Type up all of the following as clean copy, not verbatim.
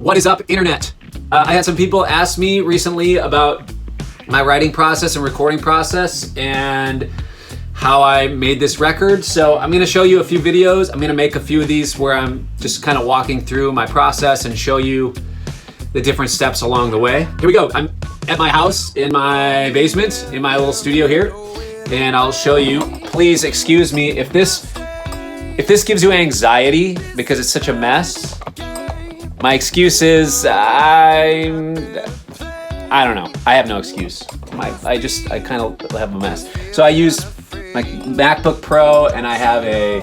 What is up, internet? I had some people ask me recently about my writing process and recording process and how I made this record. So I'm gonna show you a few videos. I'm gonna make a few of these where I'm just kind of walking through my process and show you the different steps along the way. Here we go. I'm at my house in my basement, in my little studio here, and I'll show you. Please excuse me if this gives you anxiety because it's such a mess. My excuse is I don't know. I have no excuse. I kind of have a mess. So I use my MacBook Pro and I have a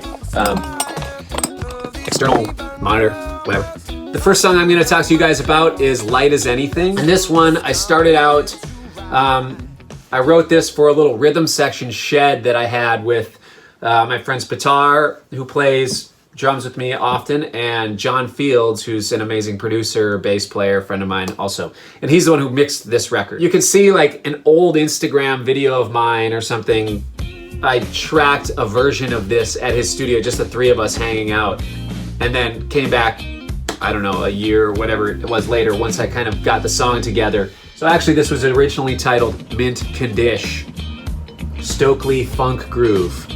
external monitor, whatever. The first song I'm going to talk to you guys about is Light as Anything. And this one, I started out, I wrote this for a little rhythm section shed that I had with my friend Pitar, who plays drums with me often, and John Fields, who's an amazing producer, bass player, friend of mine also. And he's the one who mixed this record. You can see like an old Instagram video of mine or something. I tracked a version of this at his studio, just the three of us hanging out, and then came back, I don't know, a year or whatever it was later, once I kind of got the song together. So actually this was originally titled Mint Condish, Stokely Funk Groove.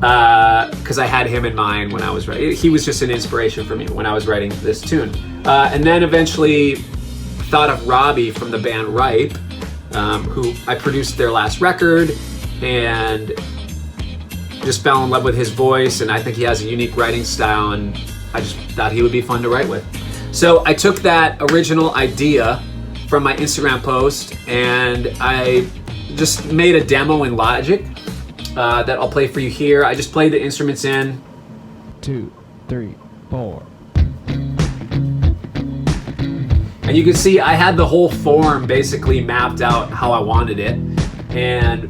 Because I had him in mind when I was writing. He was just an inspiration for me when I was writing this tune. And then eventually thought of Robbie from the band Ripe, who I produced their last record, and just fell in love with his voice, and I think he has a unique writing style, and I just thought he would be fun to write with. So I took that original idea from my Instagram post, and I just made a demo in Logic that I'll play for you here. I just played the instruments in. 2, 3, 4. And you can see I had the whole form basically mapped out how I wanted it. And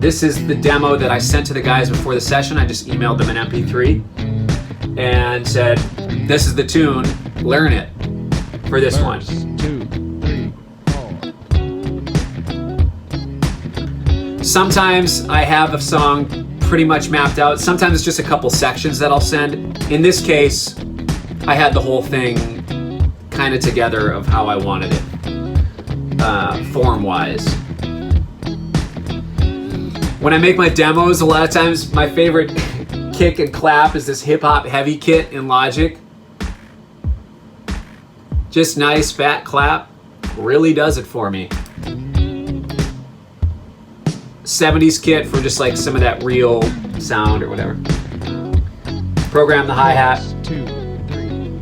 this is the demo that I sent to the guys before the session. I just emailed them an MP3 and said, this is the tune, learn it for this one. 2, 3, 4. Sometimes I have a song pretty much mapped out. Sometimes it's just a couple sections that I'll send. In this case, I had the whole thing kind of together of how I wanted it, form-wise. When I make my demos, a lot of times my favorite kick and clap is this hip-hop heavy kit in Logic. Just nice, fat clap. Really does it for me. 70s kit for just like some of that real sound or whatever. Program the hi-hat. 2, 3,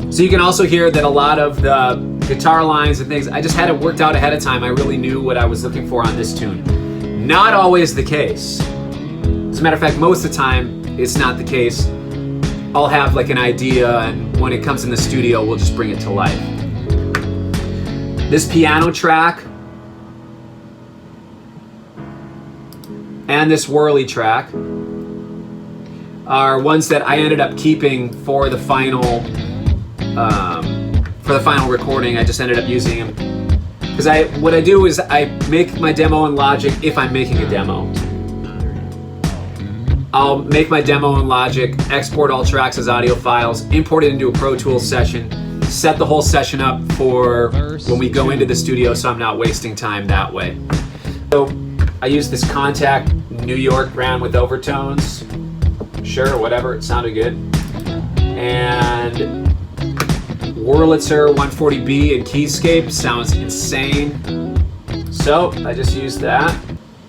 4. So you can also hear that a lot of the guitar lines and things, I just had it worked out ahead of time. I really knew what I was looking for on this tune. Not always the case. As a matter of fact, most of the time, it's not the case. I'll have like an idea, and when it comes in the studio, we'll just bring it to life. This piano track and this whirly track are ones that I ended up keeping for the final recording. I just ended up using them because what I do is I make my demo in Logic if I'm making a demo. I'll make my demo in Logic, export all tracks as audio files, import it into a Pro Tools session, set the whole session up for when we go into the studio so I'm not wasting time that way. So I use this Contact New York brand with overtones. Sure, whatever, it sounded good. And Wurlitzer 140B and Keyscape sounds insane. So I just used that.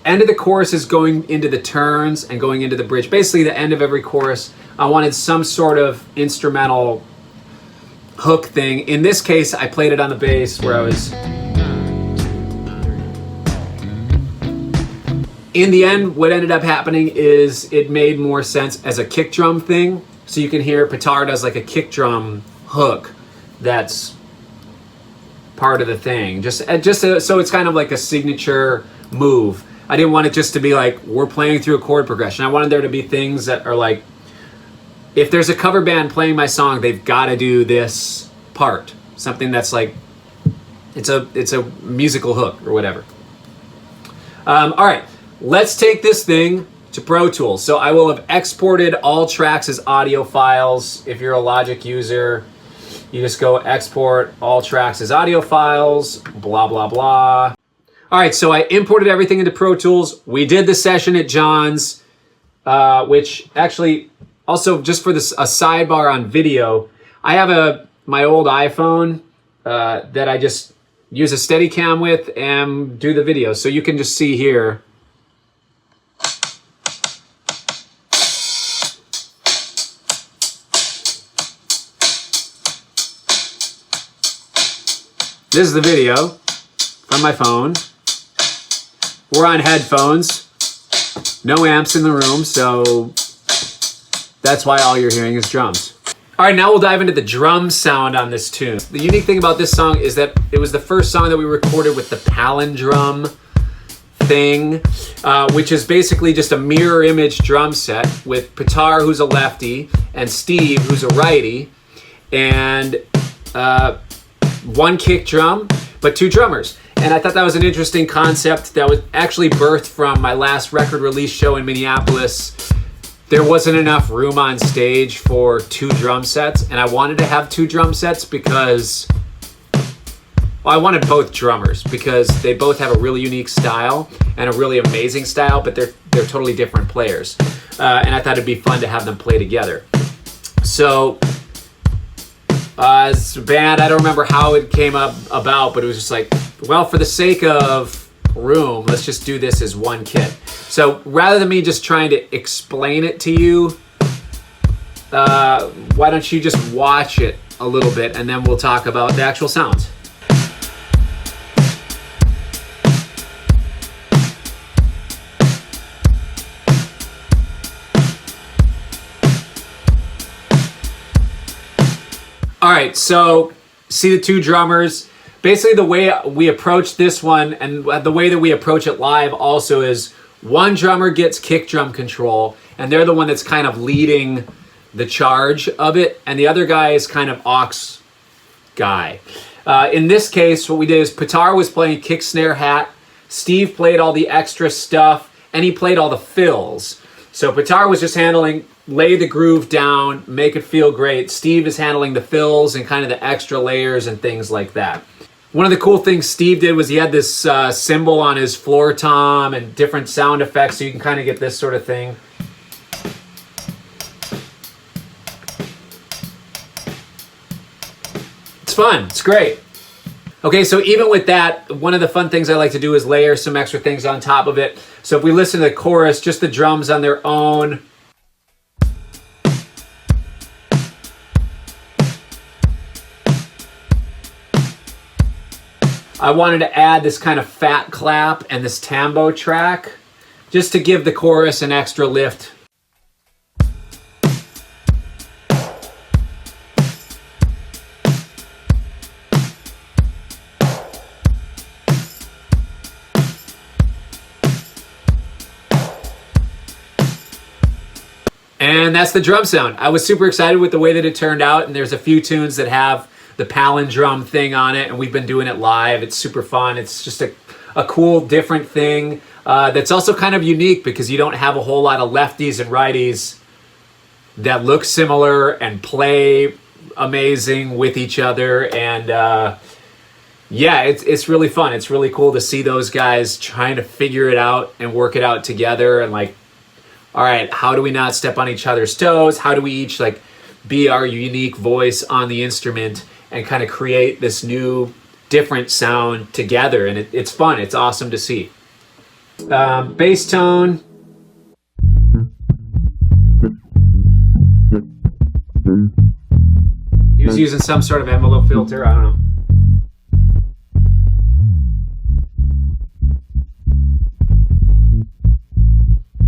End of the chorus is going into the turns and going into the bridge. Basically the end of every chorus, I wanted some sort of instrumental hook thing. In this case, I played it on the bass where I was... In the end, what ended up happening is it made more sense as a kick drum thing. So you can hear Pitar does like a kick drum hook that's part of the thing. So it's kind of like a signature move. I didn't want it just to be like, we're playing through a chord progression. I wanted there to be things that are like, if there's a cover band playing my song, they've got to do this part. Something that's like, it's a musical hook or whatever. All right, let's take this thing to Pro Tools. So I will have exported all tracks as audio files. If you're a Logic user, you just go export all tracks as audio files, blah, blah, blah. All right, so I imported everything into Pro Tools. We did the session at John's, which actually, also just for this, a sidebar on video, I have my old iPhone that I just use a Steadicam with and do the video. So you can just see here. This is the video from my phone. We're on headphones. No amps in the room, so that's why all you're hearing is drums. All right, now we'll dive into the drum sound on this tune. The unique thing about this song is that it was the first song that we recorded with the palindrome thing, which is basically just a mirror image drum set with Pitar, who's a lefty, and Steve, who's a righty, and one kick drum, but two drummers. And I thought that was an interesting concept that was actually birthed from my last record release show in Minneapolis. There wasn't enough room on stage for two drum sets, and I wanted to have two drum sets because, well, I wanted both drummers because they both have a really unique style and a really amazing style, but they're totally different players. And I thought it'd be fun to have them play together. So as a band, I don't remember how it came about, but it was just like, well, for the sake of room, let's just do this as one kit. So rather than me just trying to explain it to you, why don't you just watch it a little bit and then we'll talk about the actual sounds. All right, so see the two drummers. Basically the way we approach this one and the way that we approach it live also is one drummer gets kick drum control and they're the one that's kind of leading the charge of it, and the other guy is kind of aux guy. In this case, what we did is Pitar was playing kick, snare, hat, Steve played all the extra stuff, and he played all the fills. So Pitar was just handling lay the groove down, make it feel great. Steve is handling the fills and kind of the extra layers and things like that. One of the cool things Steve did was he had this cymbal on his floor tom and different sound effects, so you can kind of get this sort of thing. It's fun, it's great. Okay, so even with that, one of the fun things I like to do is layer some extra things on top of it. So if we listen to the chorus, just the drums on their own. I wanted to add this kind of fat clap and this tambo track just to give the chorus an extra lift. And that's the drum sound. I was super excited with the way that it turned out, and there's a few tunes that have the palindrome thing on it, and we've been doing it live. It's super fun. It's just a cool, different thing that's also kind of unique because you don't have a whole lot of lefties and righties that look similar and play amazing with each other. And yeah, it's really fun. It's really cool to see those guys trying to figure it out and work it out together, and like, all right, how do we not step on each other's toes? How do we each like be our unique voice on the instrument and kind of create this new, different sound together? And it's fun. It's awesome to see. Bass tone. He was using some sort of envelope filter. I don't know.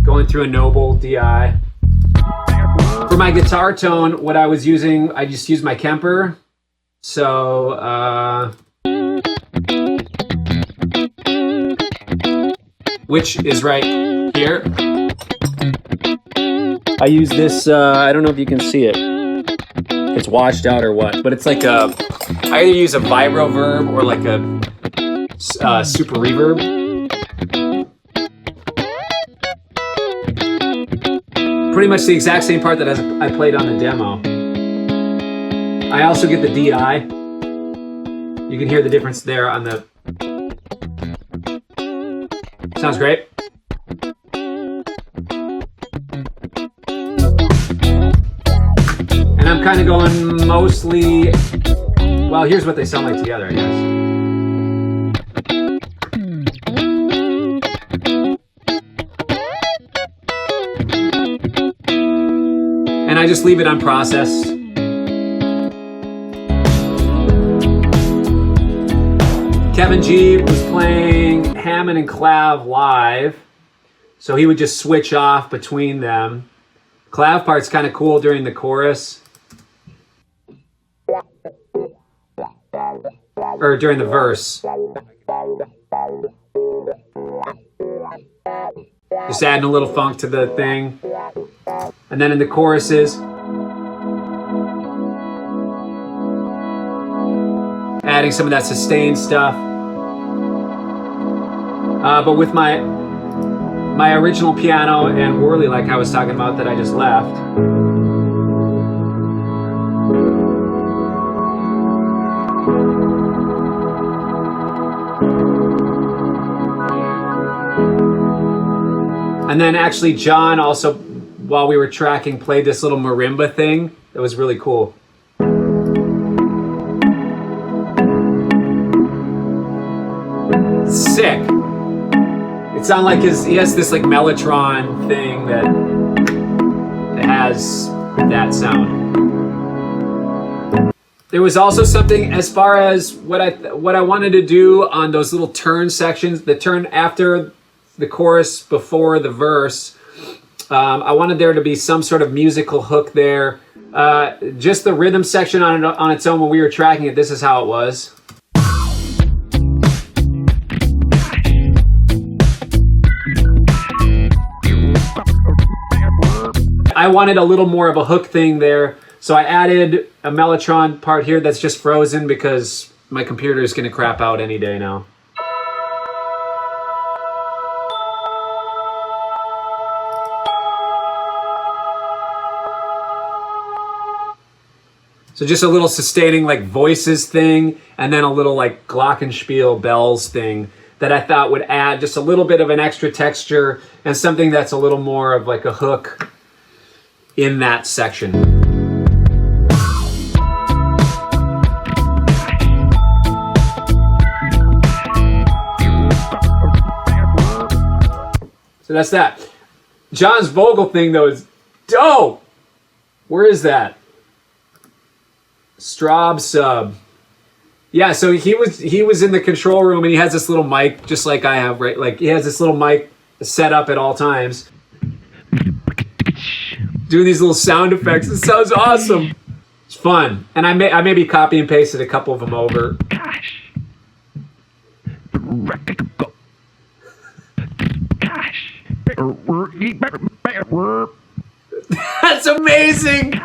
Going through a Noble DI. For my guitar tone, what I was using, I just used my Kemper. So, which is right here. I use this, I don't know if you can see it. It's washed out or what, but it's like I either use a vibro verb or like a super reverb. pretty much the exact same part that I played on the demo. I also get the DI. You can hear the difference there on the... Sounds great. And I'm kind of going mostly... Well, here's what they sound like together, I guess. And I just leave it unprocessed. Kevin G was playing Hammond and Clav live, so he would just switch off between them. Clav part's kind of cool during the chorus. Or during the verse. Just adding a little funk to the thing. And then in the choruses, adding some of that sustained stuff. But with my original piano and whirly, like I was talking about, that I just left. And then actually John also, while we were tracking, played this little marimba thing. It was really cool. Sick. It sounded like he has this like Mellotron thing that has that sound. There was also something as far as what I wanted to do on those little turn sections, the turn after the chorus, before the verse. I wanted there to be some sort of musical hook there. Just the rhythm section on its own, when we were tracking it, this is how it was. I wanted a little more of a hook thing there, so I added a Mellotron part here that's just frozen because my computer is going to crap out any day now. So just a little sustaining like voices thing, and then a little like glockenspiel bells thing that I thought would add just a little bit of an extra texture and something that's a little more of like a hook in that section. So that's that. John's vocal thing though is dope. Where is that? Straub sub. Yeah, so he was in the control room and he has this little mic just like I have, right? Like he has this little mic set up at all times. Doing these little sound effects. It sounds awesome. It's fun. And I maybe copy and pasted a couple of them over. That's amazing.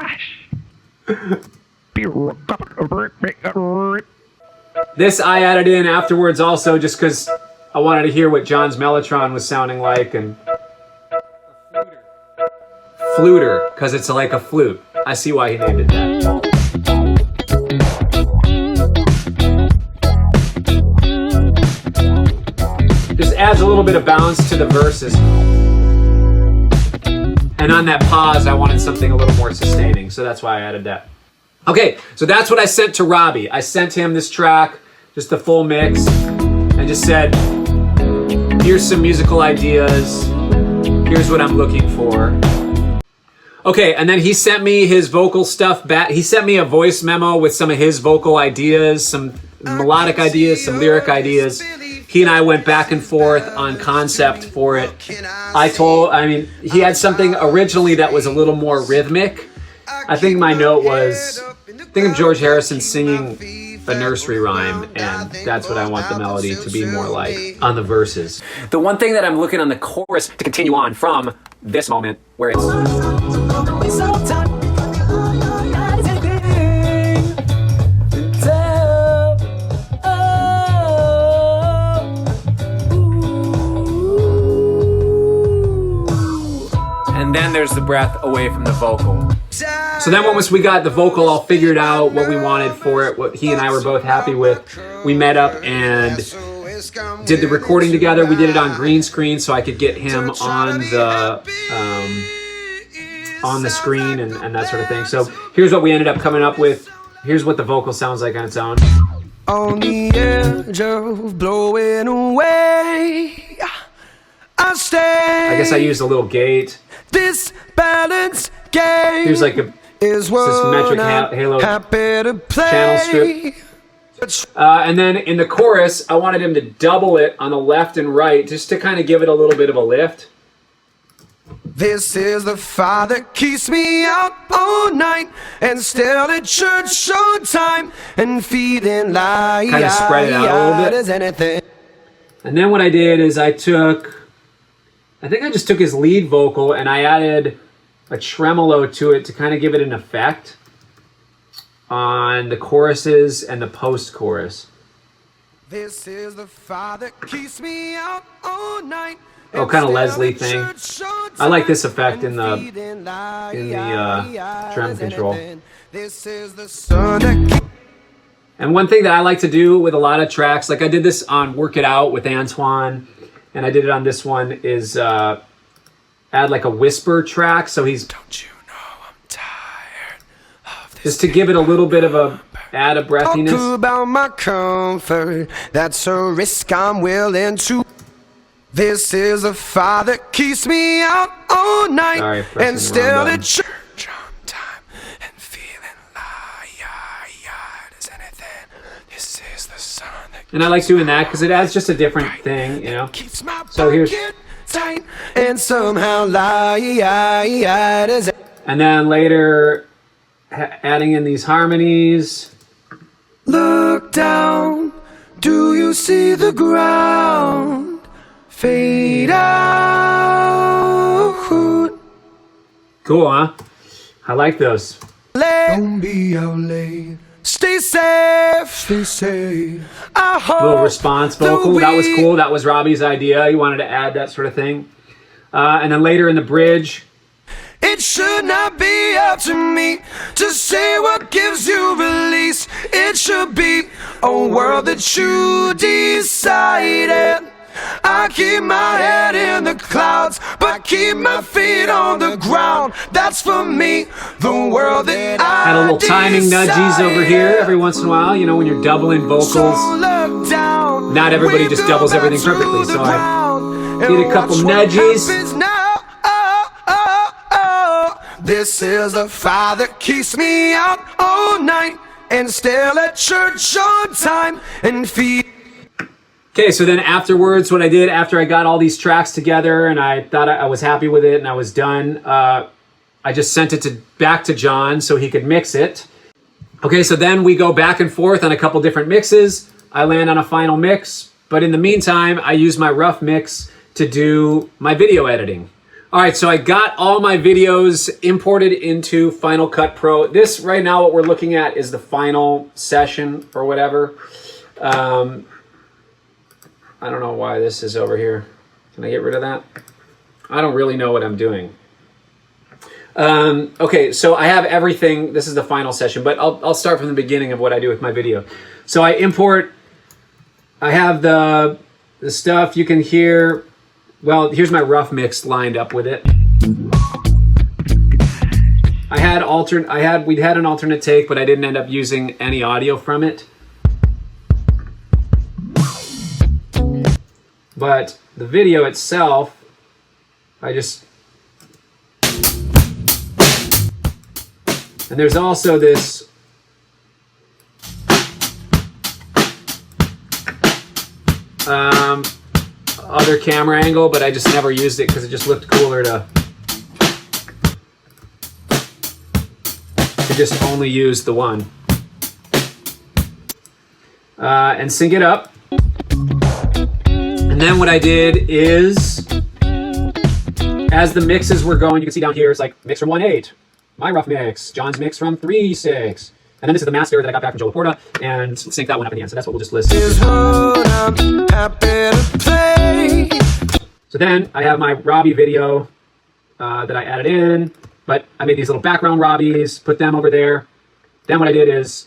This I added in afterwards also just because I wanted to hear what John's Mellotron was sounding like. And fluter, because it's like a flute. I see why he named it that. Just adds a little bit of bounce to the verses. And on that pause, I wanted something a little more sustaining, so that's why I added that. Okay, so that's what I sent to Robbie. I sent him this track, just the full mix, and just said, here's some musical ideas. Here's what I'm looking for. Okay, and then he sent me his vocal stuff back. He sent me a voice memo with some of his vocal ideas, some melodic ideas, some lyric ideas. He and I went back and forth on concept for it. He had something originally that was a little more rhythmic. I think my note was, think of George Harrison singing a nursery rhyme, and that's what I want the melody to be more like on the verses. The one thing that I'm looking on the chorus to continue on from this moment where it's... And then there's the breath away from the vocal. So then once we got the vocal all figured out, what we wanted for it, what he and I were both happy with, we met up and did the recording together. We did it on green screen so I could get him on the screen and that sort of thing. So here's what we ended up coming up with. Here's what the vocal sounds like on its own. On the edge of blowing away, I stay. I guess I used a little gate. This balance game Here's like a symmetric halo channel strip. And then in the chorus, I wanted him to double it on the left and right just to kind of give it a little bit of a lift. This is the fire that keeps me out all night and still at church showtime and feeling like kind of spread it out a little bit. As anything. And then what I did is I think I just took his lead vocal and I added a tremolo to it to kind of give it an effect on the choruses and the post-chorus. This is the fire that keeps me out all night. Oh, kind of Leslie thing. I like this effect in the drum control. And one thing that I like to do with a lot of tracks, like I did this on Work It Out with Antoine, and I did it on this one, is add like a whisper track. So he's... Don't you know I'm tired of this, just to give it a little bit of a add a breathiness. Talk about my comfort, that's a risk I'm willing to. This is a fire that keeps me out all night and still at church on time and feeling light as anything. This is the sun that and I like doing that because it adds just a different thing, you know. So here's tight and somehow light as. And then later adding in these harmonies. Look down, do you see the ground? Fade out. Cool, huh? I like those. Don't be out late. Stay safe. Stay safe. Little response vocal. That was cool. That was Robbie's idea. He wanted to add that sort of thing. And then later in the bridge. It should not be up to me to say what gives you release. It should be a world that you decided. I keep my head in the clouds, but keep my feet on the ground. That's for me, the world that I had a little timing nudges over here every once in a while, you know, when you're doubling vocals. Not everybody just doubles everything perfectly, so I did a couple nudges. This is the fire that keeps me out all night and still at church on time and feed. Okay, so then afterwards, what I did after I got all these tracks together and I thought I was happy with it and I was done, I just sent it back to John so he could mix it. Okay, so then we go back and forth on a couple different mixes. I land on a final mix, but in the meantime, I use my rough mix to do my video editing. All right, so I got all my videos imported into Final Cut Pro. This right now, what we're looking at is the final session or whatever. I don't know why this is over here. Can I get rid of that? I don't really know what I'm doing. Okay, so I have everything. This is the final session, but I'll start from the beginning of what I do with my video. So I import, I have the stuff you can hear. Well, here's my rough mix lined up with it. We'd had an alternate take, but I didn't end up using any audio from it. But the video itself, and there's also this other camera angle, but I just never used it because it just looked cooler to just only use the one. And sync it up. And then what I did is, as the mixes were going, you can see down here, it's like mix from 1.8, my rough mix, John's mix from 3.6. And then this is the master that I got back from Joe Laporta, and sync that one up at the end. So that's what we'll just list. So then I have my Robbie video that I added in, but I made these little background Robbies, put them over there. Then what I did is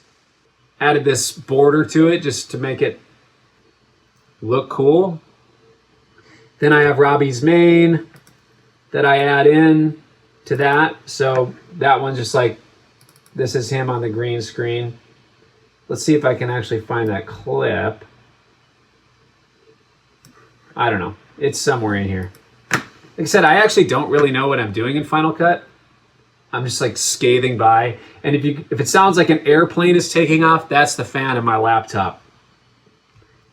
added this border to it just to make it look cool. Then I have Robbie's main that I add in to that. So that one's just like, this is him on the green screen. Let's see if I can actually find that clip. I don't know. It's somewhere in here. Like I said, I actually don't really know what I'm doing in Final Cut. I'm just like scathing by. And if it sounds like an airplane is taking off, that's the fan of my laptop.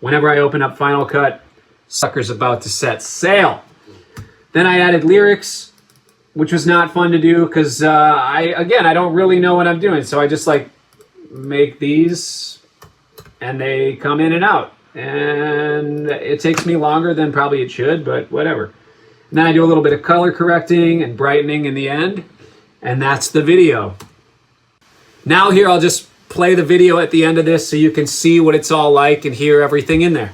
Whenever I open up Final Cut, sucker's about to set sail. Then I added lyrics, which was not fun to do because I don't really know what I'm doing. So I just like make these and they come in and out. And it takes me longer than probably it should, but whatever. And then I do a little bit of color correcting and brightening in the end. And that's the video. Now here I'll just play the video at the end of this so you can see what it's all like and hear everything in there.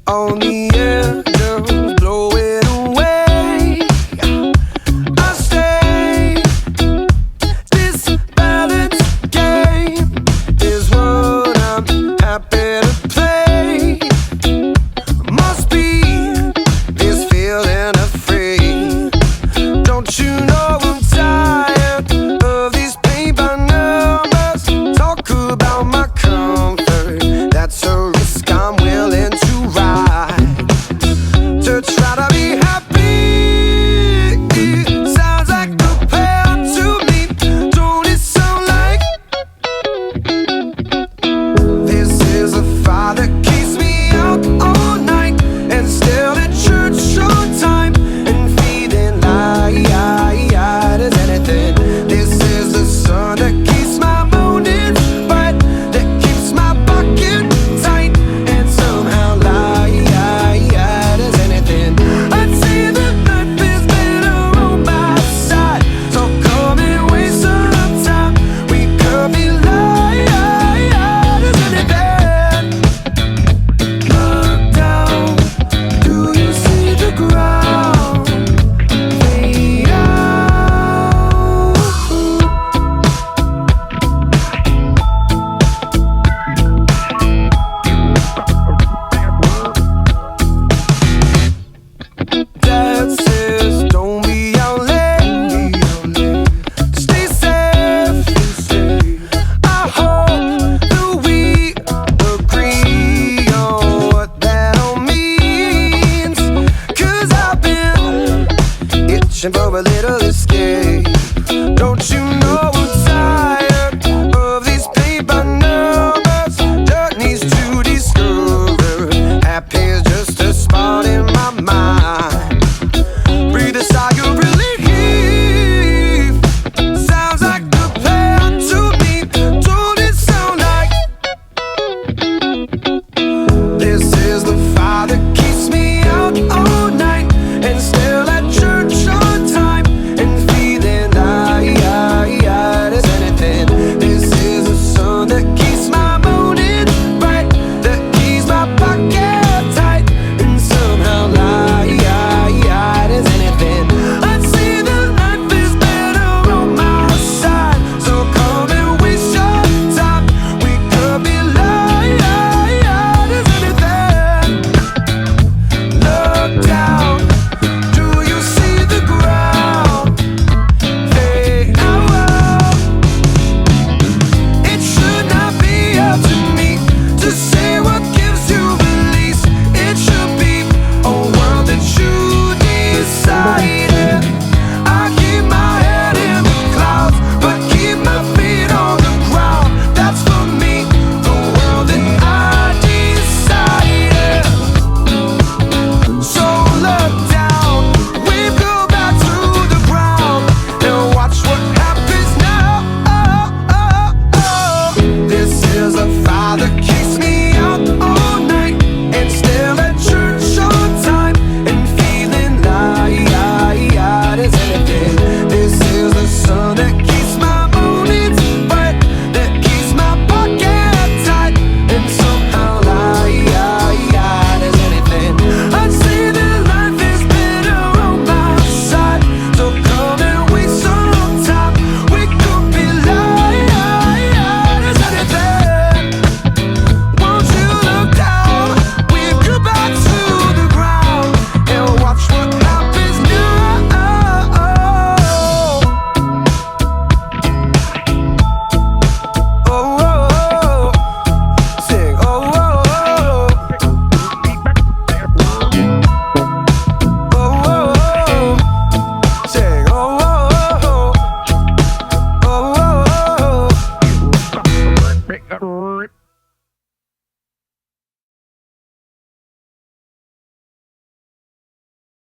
On the edge of blowing away, I stay. This balance game is what I'm happy to play. Must be this feeling of free. Don't you know I'm tired of these paint by numbers? Talk about my comfort, that's a risk I'm willing to ride. To try to be happy, it sounds like a plan to me. Don't it sound like this is a fire that keeps me out all night and still at church on time and feeling light as anything. This is the sun that keeps my mornings bright, that keeps my pocket tight and somehow light as anything. I'd say that life is better on my side, so come and waste some time. We could be light as anything. Look down, do you see the ground fade out? Dad says don't be out late, stay safe. I hope that we agree on what that all means, 'cause I've been itching for a little